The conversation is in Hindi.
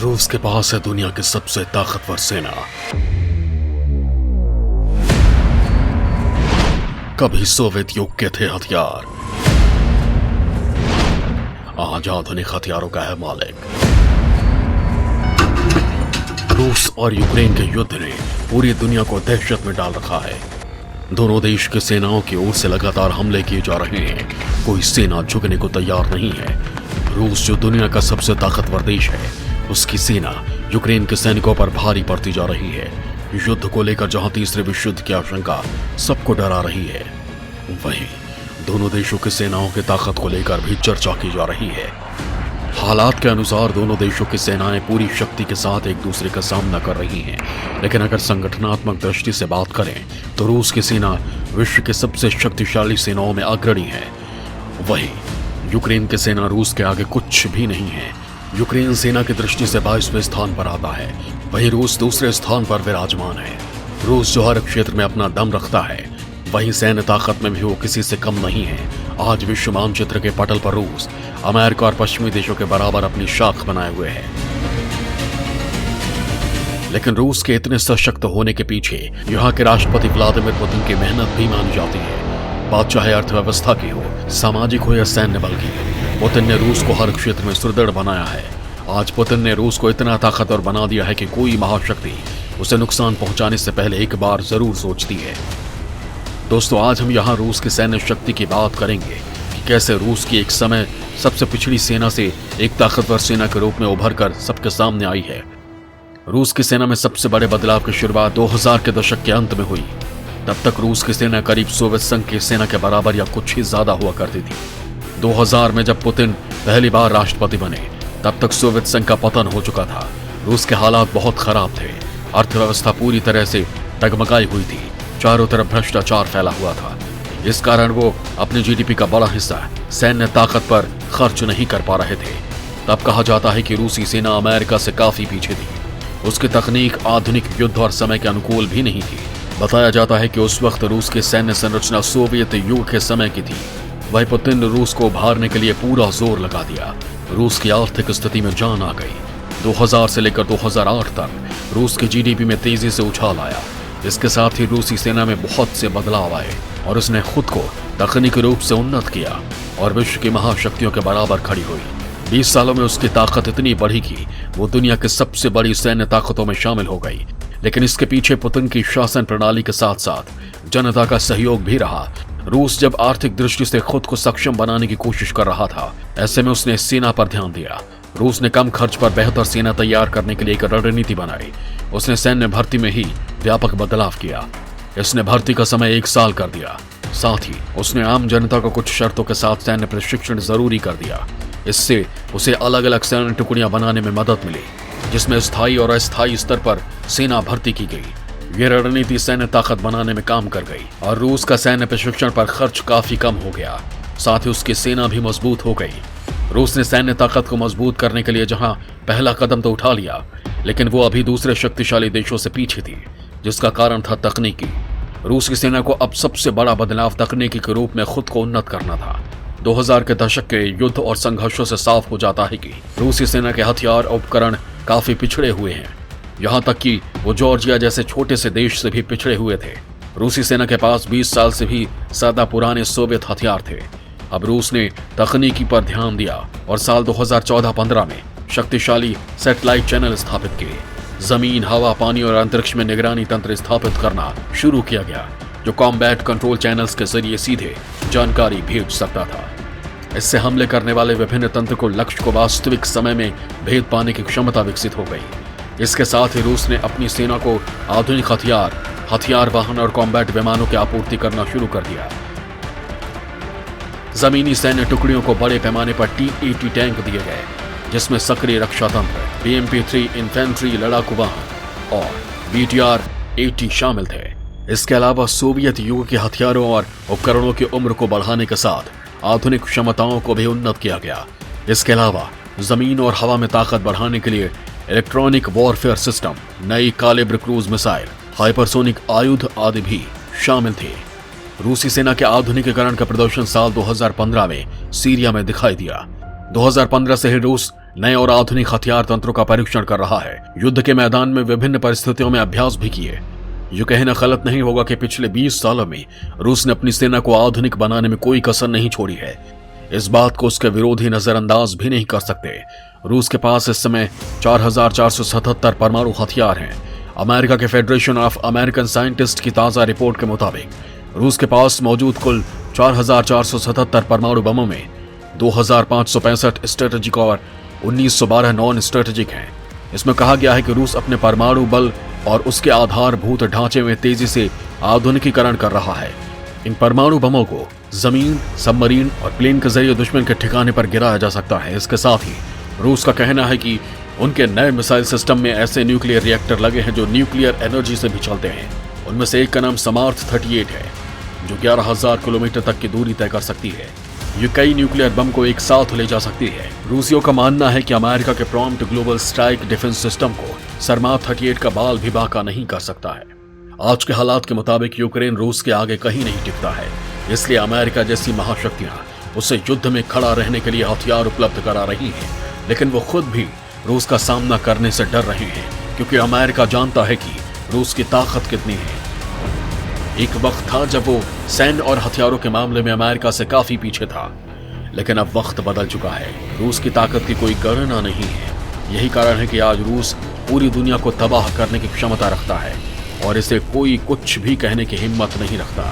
रूस के पास है दुनिया की सबसे ताकतवर सेना। कभी सोवियत युग के थे हथियार, आज आधुनिक हथियारों का है मालिक। रूस और यूक्रेन के युद्ध ने पूरी दुनिया को दहशत में डाल रखा है। दोनों देश की सेनाओं की ओर से लगातार हमले किए जा रहे हैं। कोई सेना झुकने को तैयार नहीं है। रूस जो दुनिया का सबसे ताकतवर देश है, उसकी सेना यूक्रेन के सैनिकों पर भारी पड़ती जा रही है। युद्ध को लेकर जहां तीसरे विश्व युद्ध की आशंका सबको डरा रही है, वहीं दोनों देशों की सेनाओं की ताकत को लेकर भी चर्चा की जा रही है। हालात के अनुसार दोनों देशों की सेनाएं पूरी शक्ति के साथ एक दूसरे का सामना कर रही हैं, लेकिन अगर संगठनात्मक दृष्टि से बात करें तो रूस की सेना विश्व की सबसे शक्तिशाली सेनाओं में अग्रणी है। वहीं यूक्रेन की सेना रूस के आगे कुछ भी नहीं है। यूक्रेन सेना की दृष्टि से 22वें स्थान पर आता है, वहीं रूस दूसरे स्थान पर विराजमान है। रूस जो हर क्षेत्र में अपना दम रखता है, वहीं सैन्य ताकत में भी वो किसी से कम नहीं है। आज विश्व मानचित्र के पटल पर रूस अमेरिका और पश्चिमी देशों के बराबर अपनी शाख बनाए हुए है। लेकिन रूस के इतने सशक्त होने के पीछे यहाँ के राष्ट्रपति व्लादिमीर पुतिन की मेहनत भी मानी जाती है। बात चाहे अर्थव्यवस्था की हो, सामाजिक हो या सैन्य बल की, पुतिन ने रूस को हर क्षेत्र में सुदृढ़ बनाया है। आज पुतिन ने रूस को इतना ताकतवर बना दिया है कि कोई महाशक्ति उसे नुकसान पहुंचाने से पहले एक बार जरूर सोचती है। दोस्तों, आज हम यहाँ रूस की सैन्य शक्ति की बात करेंगे कि कैसे रूस की एक समय सबसे पिछड़ी सेना से एक ताकतवर सेना के रूप में उभर कर सबके सामने आई है। रूस की सेना में सबसे बड़े बदलाव की शुरुआत 2000 के दशक के अंत में हुई। तब तक रूस की सेना करीब सोवियत संघ की सेना के बराबर या कुछ ही ज्यादा हुआ करती थी। 2000 में जब पुतिन पहली बार राष्ट्रपति बने, तब तक सोवियत संघ का पतन हो चुका था। रूस के हालात बहुत खराब थे। अर्थव्यवस्था पूरी तरह से डगमगाई हुई थी। चारों तरफ भ्रष्टाचार फैला हुआ था। इस कारण वो अपने जीडीपी का बड़ा हिस्सा सैन्य ताकत पर खर्च नहीं कर पा रहे थे। तब कहा जाता है कि रूसी सेना अमेरिका से काफी पीछे थी। उसकी तकनीक आधुनिक युद्ध और समय के अनुकूल भी नहीं थी। बताया जाता है कि उस वक्त रूस की सैन्य संरचना सोवियत युग के समय की थी। वही पुतिन ने रूस को उभारने के लिए पूरा जोर लगा दिया। रूस की आर्थिक स्थिति में जान आ गई। 2000 से लेकर 2008 तक रूस की जीडीपी में तेजी से उछाल आया। इसके साथ ही रूसी सेना में बहुत से बदलाव आए और उसने खुद को तकनीकी रूप से उन्नत किया और विश्व की महाशक्तियों के बराबर खड़ी हुई। 20 सालों में उसकी ताकत इतनी बढ़ी कि वो दुनिया की सबसे बड़ी सैन्य ताकतों में शामिल हो गई। लेकिन इसके पीछे पुतिन की शासन प्रणाली के साथ साथ जनता का सहयोग भी रहा। रूस जब आर्थिक दृष्टि से खुद को सक्षम बनाने की कोशिश कर रहा था, ऐसे में उसने सेना पर ध्यान दिया। रूस ने कम खर्च पर बेहतर सेना तैयार करने के लिए एक रणनीति बनाई। उसने सैन्य भर्ती में ही व्यापक बदलाव किया। इसने भर्ती का समय 1 साल कर दिया। साथ ही उसने आम जनता को कुछ शर्तों के साथ सैन्य प्रशिक्षण जरूरी कर दिया। इससे उसे अलग अलग सैन्य टुकड़ियां बनाने में मदद मिली, जिसमें स्थायी और अस्थायी स्तर पर सेना भर्ती की गई। यह रणनीति सैन्य ताकत बनाने में काम कर गई और रूस का सैन्य प्रशिक्षण पर खर्च काफी कम हो गया। साथ ही उसकी सेना भी मजबूत हो गई। रूस ने सैन्य ताकत को मजबूत करने के लिए जहां पहला कदम तो उठा लिया, लेकिन वो अभी दूसरे शक्तिशाली देशों से पीछे थी, जिसका कारण था तकनीकी। रूस की सेना को अब सबसे बड़ा बदलाव तकनीकी के रूप में खुद को उन्नत करना था। 2000 के दशक के युद्ध और संघर्षों से साफ हो जाता है कि रूसी सेना के हथियार और उपकरण काफी पिछड़े हुए हैं। यहाँ तक कि वो जॉर्जिया जैसे छोटे से देश से भी पिछड़े हुए थे। रूसी सेना के पास 20 साल से भी ज्यादा पुराने सोवियत हथियार थे। अब रूस ने तकनीकी पर ध्यान दिया और साल 2014-15 में शक्तिशाली सैटेलाइट चैनल स्थापित किए। जमीन, हवा, पानी और अंतरिक्ष में निगरानी तंत्र स्थापित करना शुरू किया गया, जो कॉम्बैट कंट्रोल चैनल्स के जरिए सीधे जानकारी भेज सकता था। इससे हमले करने वाले विभिन्न तंत्र को लक्ष्य को वास्तविक समय में भेद पाने की क्षमता विकसित हो गई। इसके साथ ही रूस ने अपनी सेना को आधुनिक हथियार वाहन और कॉम्बैट विमानों की आपूर्ति करना शुरू कर दिया। जमीनी सैन्य टुकड़ियों को बड़े पैमाने पर T-80 टैंक दिए गए, जिसमें सक्रिय रक्षा तंत्र, BMP-3 इन्फेंट्री लड़ाकू वाहन और BTR-80 शामिल थे। इसके अलावा सोवियत युग के हथियारों और उपकरणों की उम्र को बढ़ाने के साथ आधुनिक क्षमताओं को भी उन्नत किया गया। इसके अलावा जमीन और हवा में ताकत बढ़ाने के लिए इलेक्ट्रॉनिक वॉरफेयर सिस्टम, नई कालिब्र क्रूज मिसाइल, हाइपरसोनिक आयुध आदि भी शामिल थे। रूसी सेना के आधुनिकीकरण का प्रदर्शन साल 2015 में सीरिया में दिखाई दिया। 2015 से ही रूस नए और आधुनिक हथियार तंत्रों का परीक्षण कर रहा है। युद्ध के मैदान में विभिन्न परिस्थितियों में अभ्यास भी किए। ये कहना गलत नहीं होगा कि पिछले 20 सालों में रूस ने अपनी सेना को आधुनिक बनाने में कोई कसर नहीं छोड़ी है। इस बात को उसके विरोधी नजरअंदाज भी नहीं कर सकते। रूस के पास इस समय 4477 परमाणु हथियार हैं। अमेरिका के फेडरेशन ऑफ अमेरिकन साइंटिस्ट की ताजा रिपोर्ट के मुताबिक रूस के पास मौजूद कुल 4477 परमाणु बमों में 2565 स्ट्रेटेजिक और 1912 नॉन स्ट्रेटेजिक हैं। इसमें कहा गया है कि रूस अपने परमाणु बल और उसके आधारभूत ढांचे में तेजी से आधुनिकीकरण कर रहा है। इन परमाणु बमों को जमीन, सबमरीन और प्लेन के जरिए दुश्मन के ठिकाने पर गिराया जा सकता है। इसके साथ ही रूस का कहना है कि उनके नए मिसाइल सिस्टम में ऐसे न्यूक्लियर रिएक्टर लगे हैं जो न्यूक्लियर एनर्जी से भी चलते हैं। उनमें से एक का नाम समार्थ 38 है, जो 11,000 किलोमीटर तक की दूरी तय कर सकती है। ये कई न्यूक्लियर बम को एक साथ ले जा सकती है। रूसियों का मानना है कि अमेरिका के prompt global strike defence system को समार्थ 38 का बाल भी बांका नहीं कर सकता है। आज के हालात के मुताबिक यूक्रेन रूस के आगे कहीं नहीं टिकता है, इसलिए अमेरिका जैसी महाशक्तियां उसे युद्ध में खड़ा रहने के लिए हथियार उपलब्ध करा रही हैं, लेकिन वो खुद भी रूस का सामना करने से डर रहे हैं, क्योंकि अमेरिका जानता है कि रूस की ताकत कितनी है। एक वक्त था जब वो सैन्य और हथियारों के मामले में अमेरिका से काफी पीछे था, लेकिन अब वक्त बदल चुका है। रूस की ताकत की कोई गणना नहीं है। यही कारण है कि आज रूस पूरी दुनिया को तबाह करने की क्षमता रखता है और इसे कोई कुछ भी कहने की हिम्मत नहीं रखता।